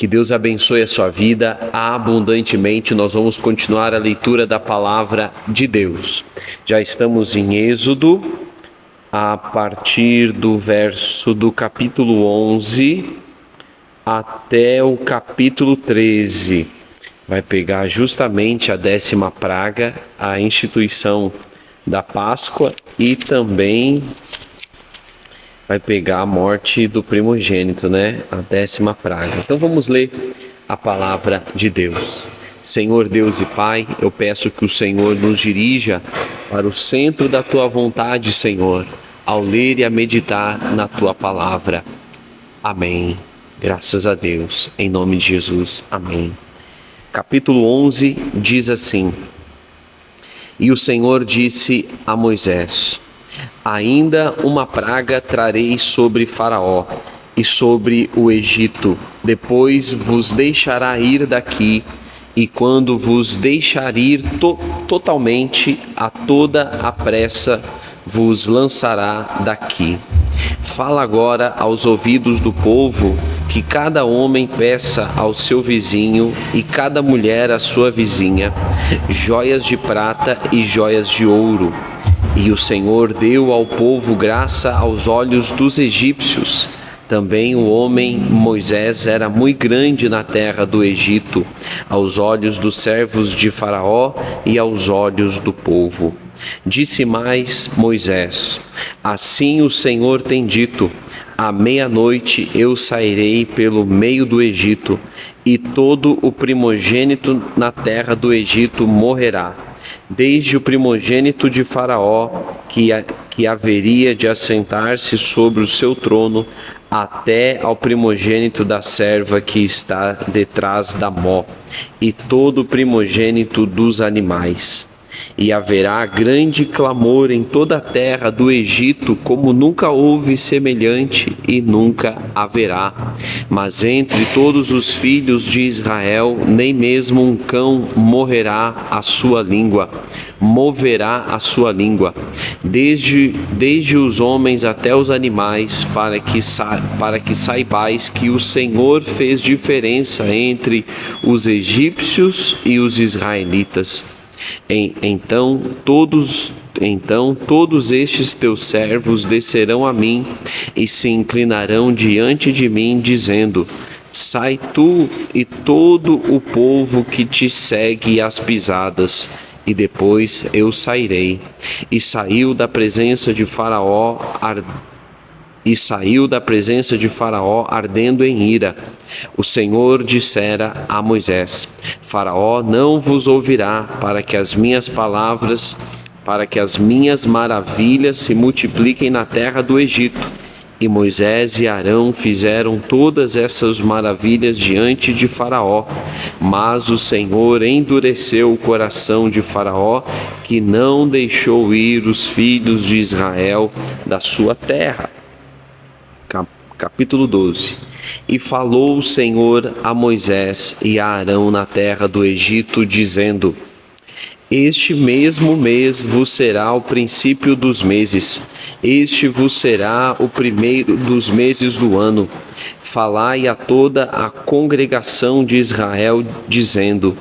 Que Deus abençoe a sua vida abundantemente. Nós vamos continuar a leitura da palavra de Deus. Já estamos em Êxodo, a partir do verso do capítulo 11 até o capítulo 13. Vai pegar justamente a 10ª praga, a instituição da Páscoa, e também vai pegar a morte do primogênito, né? A 10ª praga. Então vamos ler a palavra de Deus. Senhor Deus e Pai, eu peço que o Senhor nos dirija para o centro da Tua vontade, Senhor, ao ler e a meditar na Tua palavra. Amém. Graças a Deus. Em nome de Jesus. Amém. Capítulo 11 diz assim: E o Senhor disse a Moisés: Ainda uma praga trarei sobre Faraó e sobre o Egito. Depois vos deixará ir daqui, e quando vos deixar ir totalmente, a toda a pressa vos lançará daqui. Fala agora aos ouvidos do povo que cada homem peça ao seu vizinho e cada mulher à sua vizinha joias de prata e joias de ouro. E o Senhor deu ao povo graça aos olhos dos egípcios. Também o homem Moisés era muito grande na terra do Egito, aos olhos dos servos de Faraó e aos olhos do povo. Disse mais Moisés: Assim o Senhor tem dito: à meia-noite eu sairei pelo meio do Egito, e todo o primogênito na terra do Egito morrerá, desde o primogênito de Faraó, que haveria de assentar-se sobre o seu trono, até ao primogênito da serva que está detrás da mó, e todo o primogênito dos animais. E haverá grande clamor em toda a terra do Egito, como nunca houve semelhante e nunca haverá. Mas entre todos os filhos de Israel, nem mesmo um cão moverá a sua língua, desde os homens até os animais, para que saibais que o Senhor fez diferença entre os egípcios e os israelitas. Então todos estes teus servos descerão a mim e se inclinarão diante de mim, dizendo: Sai tu e todo o povo que te segue às pisadas. E depois eu sairei. E saiu da presença de Faraó ardendo em ira. O Senhor dissera a Moisés: Faraó não vos ouvirá, para que as minhas maravilhas se multipliquem na terra do Egito. E Moisés e Arão fizeram todas essas maravilhas diante de Faraó. Mas o Senhor endureceu o coração de Faraó, que não deixou ir os filhos de Israel da sua terra. Capítulo 12. E falou o Senhor a Moisés e a Arão na terra do Egito, dizendo: Este mesmo mês vos será o princípio dos meses, este vos será o primeiro dos meses do ano. Falai a toda a congregação de Israel, dizendo: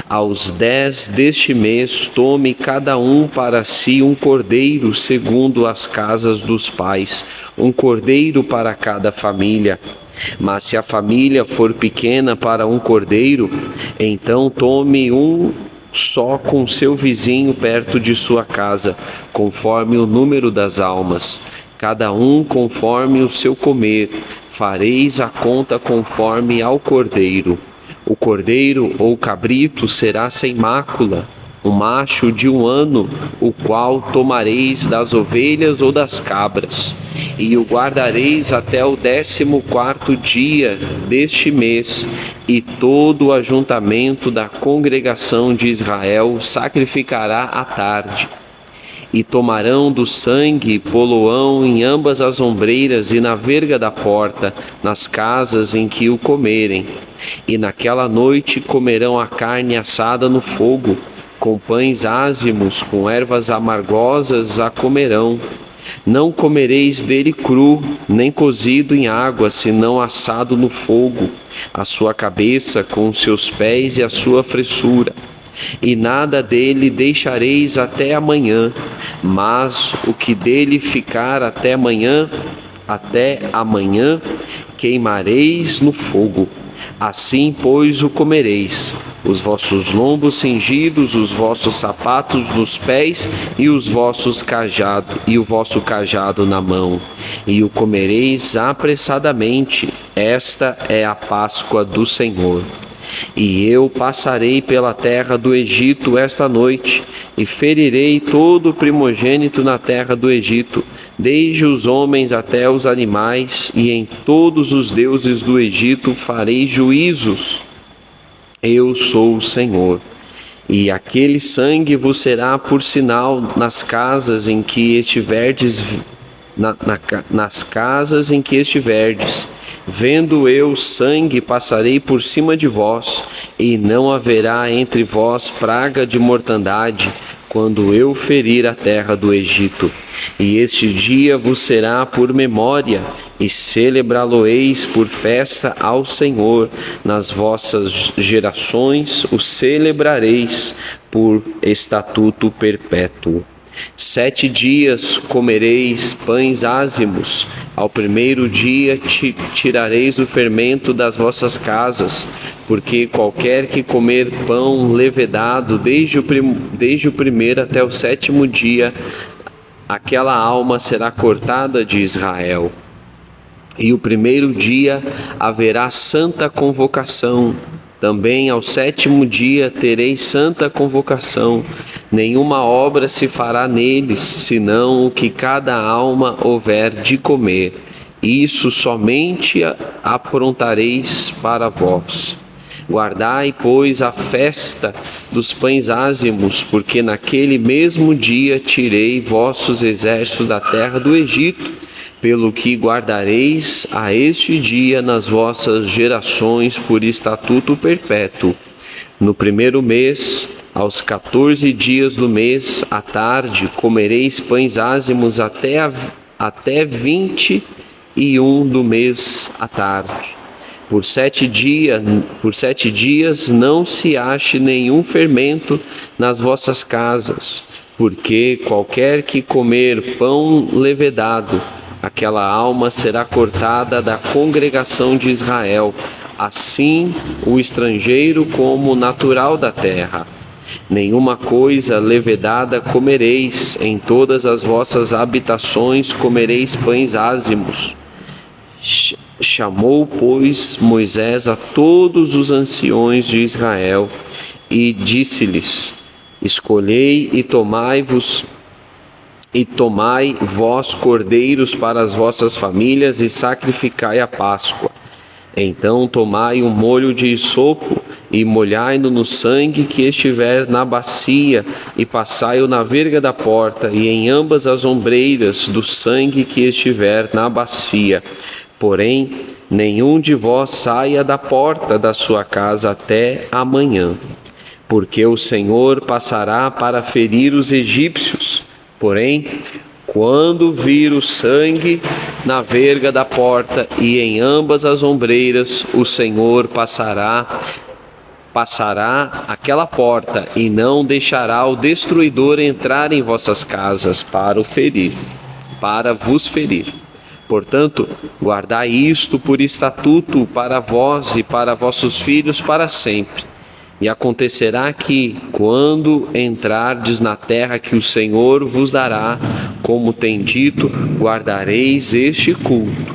Aos 10 deste mês tome cada um para si um cordeiro segundo as casas dos pais, um cordeiro para cada família. Mas se a família for pequena para um cordeiro, então tome um só com seu vizinho perto de sua casa, conforme o número das almas, cada um conforme o seu comer. Fareis a conta conforme ao cordeiro. O cordeiro ou cabrito será sem mácula, um macho de 1 ano, o qual tomareis das ovelhas ou das cabras, e o guardareis até o 14º dia deste mês, e todo o ajuntamento da congregação de Israel sacrificará à tarde. E tomarão do sangue e poloão em ambas as ombreiras e na verga da porta, nas casas em que o comerem. E naquela noite comerão a carne assada no fogo, com pães ázimos, com ervas amargosas a comerão. Não comereis dele cru, nem cozido em água, senão assado no fogo, a sua cabeça com os seus pés e a sua fressura. E nada dele deixareis até amanhã, mas o que dele ficar até amanhã, queimareis no fogo. Assim, pois, o comereis, os vossos lombos cingidos, os vossos sapatos nos pés e o vosso cajado na mão, e o comereis apressadamente. Esta é a Páscoa do Senhor. E eu passarei pela terra do Egito esta noite, e ferirei todo o primogênito na terra do Egito, desde os homens até os animais, e em todos os deuses do Egito farei juízos. Eu sou o Senhor. E aquele sangue vos será por sinal nas casas em que estiverdes, nas casas em que estiverdes. Vendo eu sangue, passarei por cima de vós, e não haverá entre vós praga de mortandade, quando eu ferir a terra do Egito. E este dia vos será por memória, e celebrá-lo-eis por festa ao Senhor. Nas vossas gerações o celebrareis por estatuto perpétuo. 7 dias comereis pães ázimos. Ao primeiro dia tirareis o fermento das vossas casas, porque qualquer que comer pão levedado desde o primeiro até o 7º dia, aquela alma será cortada de Israel. E o primeiro dia haverá santa convocação. Também ao 7º dia tereis santa convocação. Nenhuma obra se fará neles, senão o que cada alma houver de comer. Isso somente aprontareis para vós. Guardai, pois, a festa dos pães ázimos, porque naquele mesmo dia tirei vossos exércitos da terra do Egito, pelo que guardareis a este dia nas vossas gerações por estatuto perpétuo. No primeiro mês, aos 14 dias do mês, à tarde, comereis pães ázimos até 21 do mês à tarde. Por 7 dias não se ache nenhum fermento nas vossas casas, porque qualquer que comer pão levedado, aquela alma será cortada da congregação de Israel, assim o estrangeiro como o natural da terra. Nenhuma coisa levedada comereis, em todas as vossas habitações comereis pães ázimos. Chamou, pois, Moisés a todos os anciões de Israel e disse-lhes: escolhei e tomai vós cordeiros para as vossas famílias e sacrificai a Páscoa. Então tomai um molho de hisopo e molhai-no no sangue que estiver na bacia, e passai-o na verga da porta e em ambas as ombreiras do sangue que estiver na bacia. Porém, nenhum de vós saia da porta da sua casa até amanhã, porque o Senhor passará para ferir os egípcios. Porém, quando vir o sangue na verga da porta e em ambas as ombreiras, o Senhor passará aquela porta e não deixará o destruidor entrar em vossas casas para vos ferir. Portanto, guardai isto por estatuto para vós e para vossos filhos para sempre. E acontecerá que, quando entrardes na terra que o Senhor vos dará, como tem dito, guardareis este culto.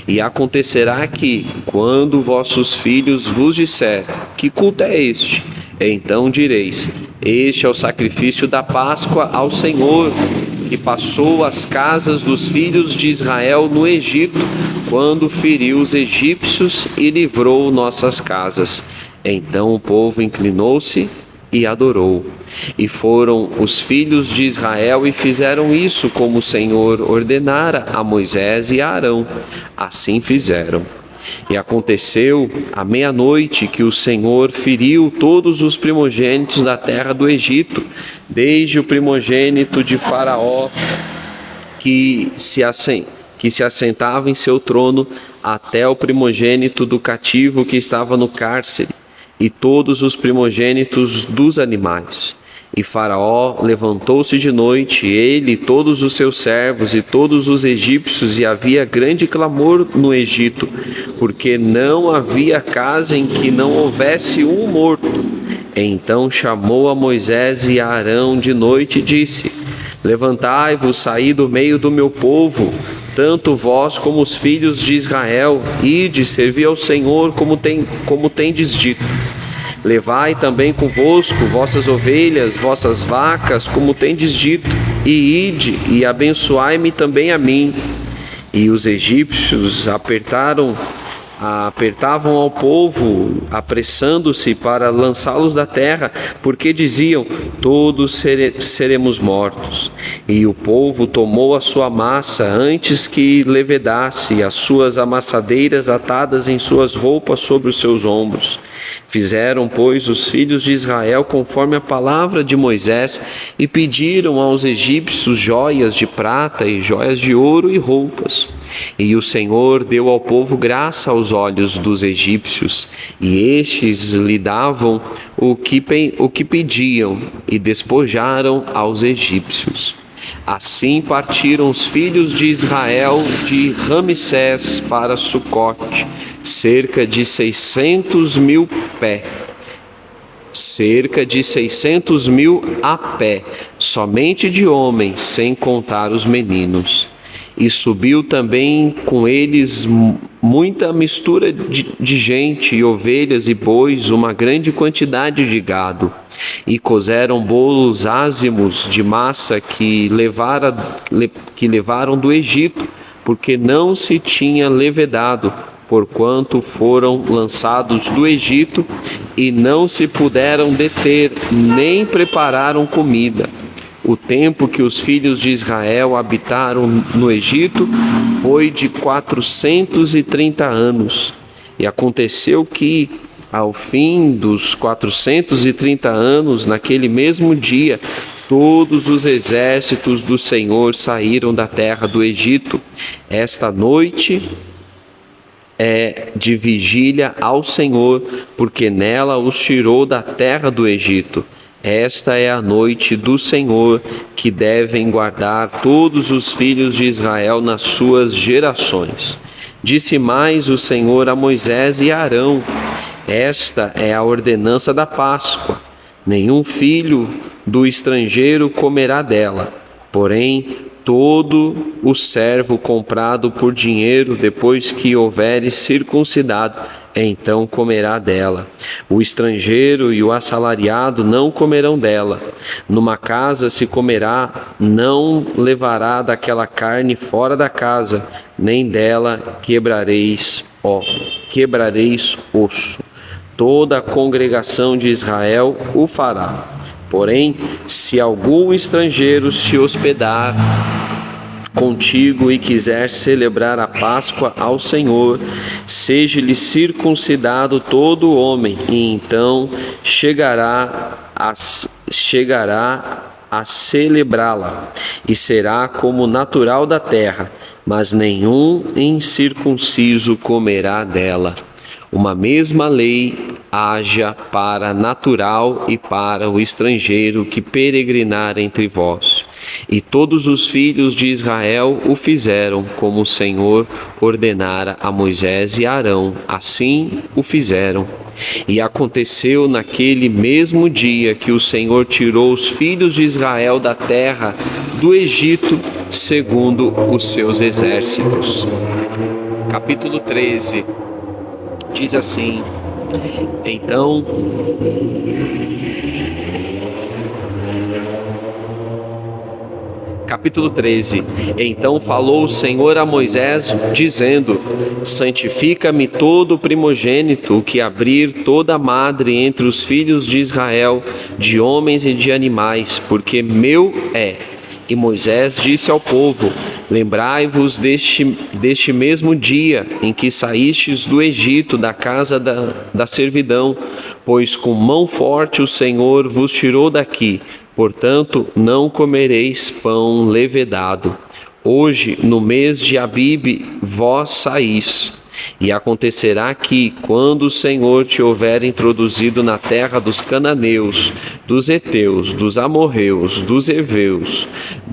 E acontecerá que, quando vossos filhos vos disser: que culto é este? Então direis: este é o sacrifício da Páscoa ao Senhor, que passou as casas dos filhos de Israel no Egito, quando feriu os egípcios e livrou nossas casas. Então o povo inclinou-se e adorou. E foram os filhos de Israel e fizeram isso como o Senhor ordenara a Moisés e a Arão. Assim fizeram. E aconteceu à meia-noite que o Senhor feriu todos os primogênitos da terra do Egito, desde o primogênito de Faraó, que se assentava em seu trono, até o primogênito do cativo que estava no cárcere, e todos os primogênitos dos animais. E Faraó levantou-se de noite, ele e todos os seus servos e todos os egípcios, e havia grande clamor no Egito, porque não havia casa em que não houvesse um morto. Então chamou a Moisés e a Arão de noite e disse: Levantai-vos, saí do meio do meu povo, tanto vós como os filhos de Israel, ide, servi ao Senhor como tendes dito. Levai também convosco vossas ovelhas, vossas vacas, como tendes dito, e ide, e abençoai-me também a mim. E os egípcios apertavam ao povo, apressando-se para lançá-los da terra, porque diziam: todos seremos mortos. E o povo tomou a sua massa antes que levedasse, as suas amassadeiras atadas em suas roupas sobre os seus ombros. Fizeram, pois, os filhos de Israel conforme a palavra de Moisés, e pediram aos egípcios joias de prata e joias de ouro e roupas. E o Senhor deu ao povo graça aos olhos dos egípcios, e estes lhe davam o que pediam, e despojaram aos egípcios. Assim partiram os filhos de Israel de Ramsés para Sucote, cerca de 600.000 a pé, somente de homens, sem contar os meninos. E subiu também com eles muita mistura de gente, e ovelhas e bois, uma grande quantidade de gado. E cozeram bolos ázimos de massa que levaram do Egito, porque não se tinha levedado, porquanto foram lançados do Egito, e não se puderam deter, nem prepararam comida. O tempo que os filhos de Israel habitaram no Egito foi de 430 anos. E aconteceu que, ao fim dos 430 anos, naquele mesmo dia, todos os exércitos do Senhor saíram da terra do Egito. Esta noite é de vigília ao Senhor, porque nela os tirou da terra do Egito. Esta é a noite do Senhor, que devem guardar todos os filhos de Israel nas suas gerações. Disse mais o Senhor a Moisés e a Arão: esta é a ordenança da Páscoa. Nenhum filho do estrangeiro comerá dela, porém todo o servo comprado por dinheiro, depois que houver circuncidado, então comerá dela. O estrangeiro e o assalariado não comerão dela. Numa casa se comerá, não levará daquela carne fora da casa, nem dela quebrareis osso. Toda a congregação de Israel o fará. Porém, se algum estrangeiro se hospedar contigo e quiser celebrar a Páscoa ao Senhor, seja-lhe circuncidado todo homem, e então chegará a celebrá-la, e será como natural da terra, mas nenhum incircunciso comerá dela. Uma mesma lei haja para natural e para o estrangeiro que peregrinar entre vós. E todos os filhos de Israel o fizeram, como o Senhor ordenara a Moisés e a Arão, assim o fizeram. E aconteceu naquele mesmo dia que o Senhor tirou os filhos de Israel da terra do Egito, segundo os seus exércitos. Capítulo 13. Diz assim: então Capítulo 13. Então falou o Senhor a Moisés, dizendo: santifica-me todo primogênito, o que abrir toda madre entre os filhos de Israel, de homens e de animais, porque meu é. E Moisés disse ao povo: lembrai-vos deste mesmo dia em que saístes do Egito, da casa da servidão, pois com mão forte o Senhor vos tirou daqui. Portanto, não comereis pão levedado. Hoje, no mês de Abibe, vós saís. E acontecerá que, quando o Senhor te houver introduzido na terra dos cananeus, dos heteus, dos amorreus, dos heveus,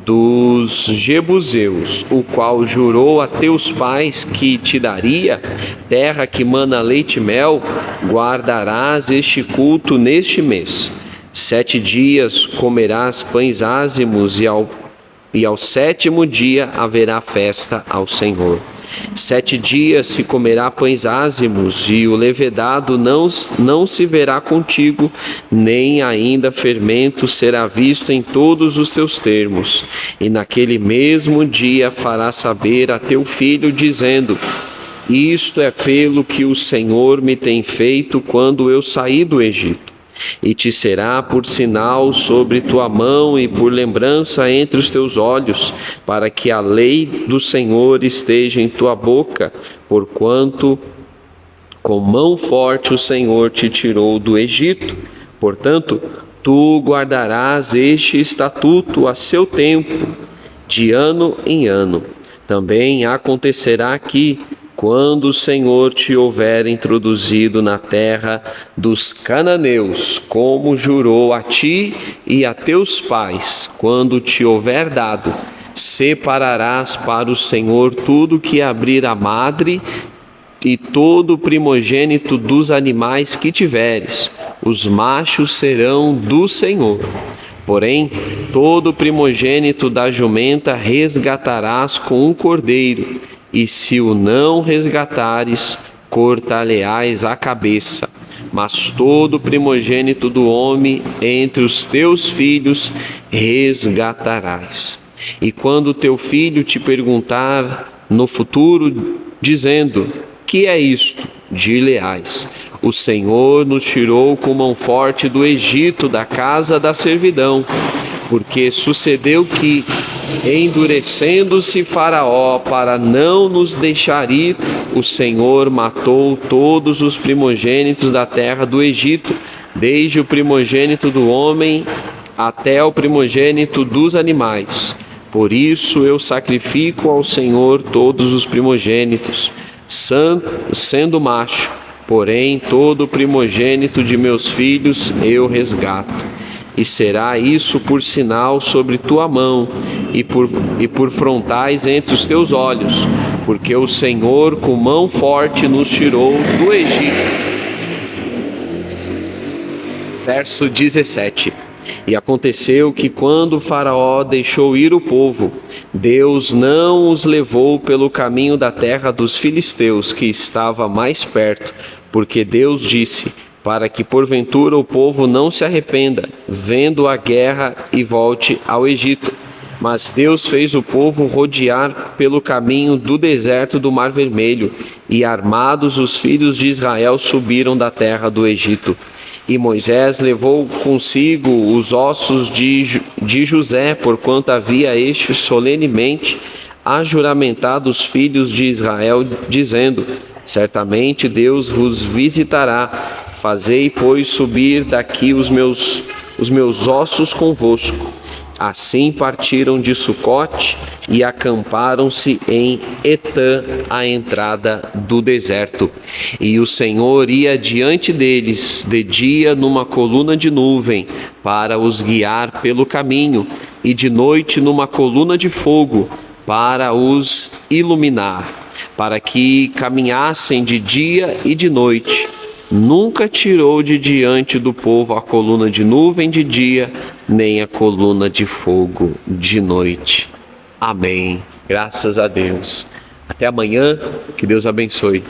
dos jebuseus, o qual jurou a teus pais que te daria, terra que mana leite e mel, guardarás este culto neste mês. 7 dias comerás pães ázimos e ao 7º dia haverá festa ao Senhor. 7 dias se comerá pães ázimos, e o levedado não se verá contigo, nem ainda fermento será visto em todos os teus termos. E naquele mesmo dia farás saber a teu filho, dizendo: isto é pelo que o Senhor me tem feito quando eu saí do Egito. E te será por sinal sobre tua mão e por lembrança entre os teus olhos, para que a lei do Senhor esteja em tua boca, porquanto com mão forte o Senhor te tirou do Egito. Portanto, tu guardarás este estatuto a seu tempo, de ano em ano. Também acontecerá que, quando o Senhor te houver introduzido na terra dos cananeus, como jurou a ti e a teus pais, quando te houver dado, separarás para o Senhor tudo que abrir a madre e todo o primogênito dos animais que tiveres. Os machos serão do Senhor. Porém, todo o primogênito da jumenta resgatarás com um cordeiro, e se o não resgatares, cortar-lhe-ás a cabeça. Mas todo primogênito do homem entre os teus filhos resgatarás. E quando teu filho te perguntar no futuro, dizendo: que é isto? Dir-lhe-ás: o Senhor nos tirou com mão forte do Egito, da casa da servidão. Porque sucedeu que, endurecendo-se Faraó para não nos deixar ir, o Senhor matou todos os primogênitos da terra do Egito, desde o primogênito do homem até o primogênito dos animais. Por isso eu sacrifico ao Senhor todos os primogênitos, sendo macho, porém todo primogênito de meus filhos eu resgato. E será isso por sinal sobre tua mão e por frontais entre os teus olhos, porque o Senhor com mão forte nos tirou do Egito. Verso 17. E aconteceu que, quando Faraó deixou ir o povo, Deus não os levou pelo caminho da terra dos filisteus, que estava mais perto, porque Deus disse: para que porventura o povo não se arrependa, vendo a guerra, e volte ao Egito. Mas Deus fez o povo rodear pelo caminho do deserto do Mar Vermelho, e armados os filhos de Israel subiram da terra do Egito. E Moisés levou consigo os ossos de José, porquanto havia este solenemente ajuramentado os filhos de Israel, dizendo: certamente Deus vos visitará. Fazei, pois, subir daqui os meus ossos convosco. Assim partiram de Sucote e acamparam-se em Etã, à entrada do deserto. E o Senhor ia diante deles de dia numa coluna de nuvem, para os guiar pelo caminho, e de noite numa coluna de fogo, para os iluminar, para que caminhassem de dia e de noite. Nunca tirou de diante do povo a coluna de nuvem de dia, nem a coluna de fogo de noite. Amém. Graças a Deus. Até amanhã. Que Deus abençoe.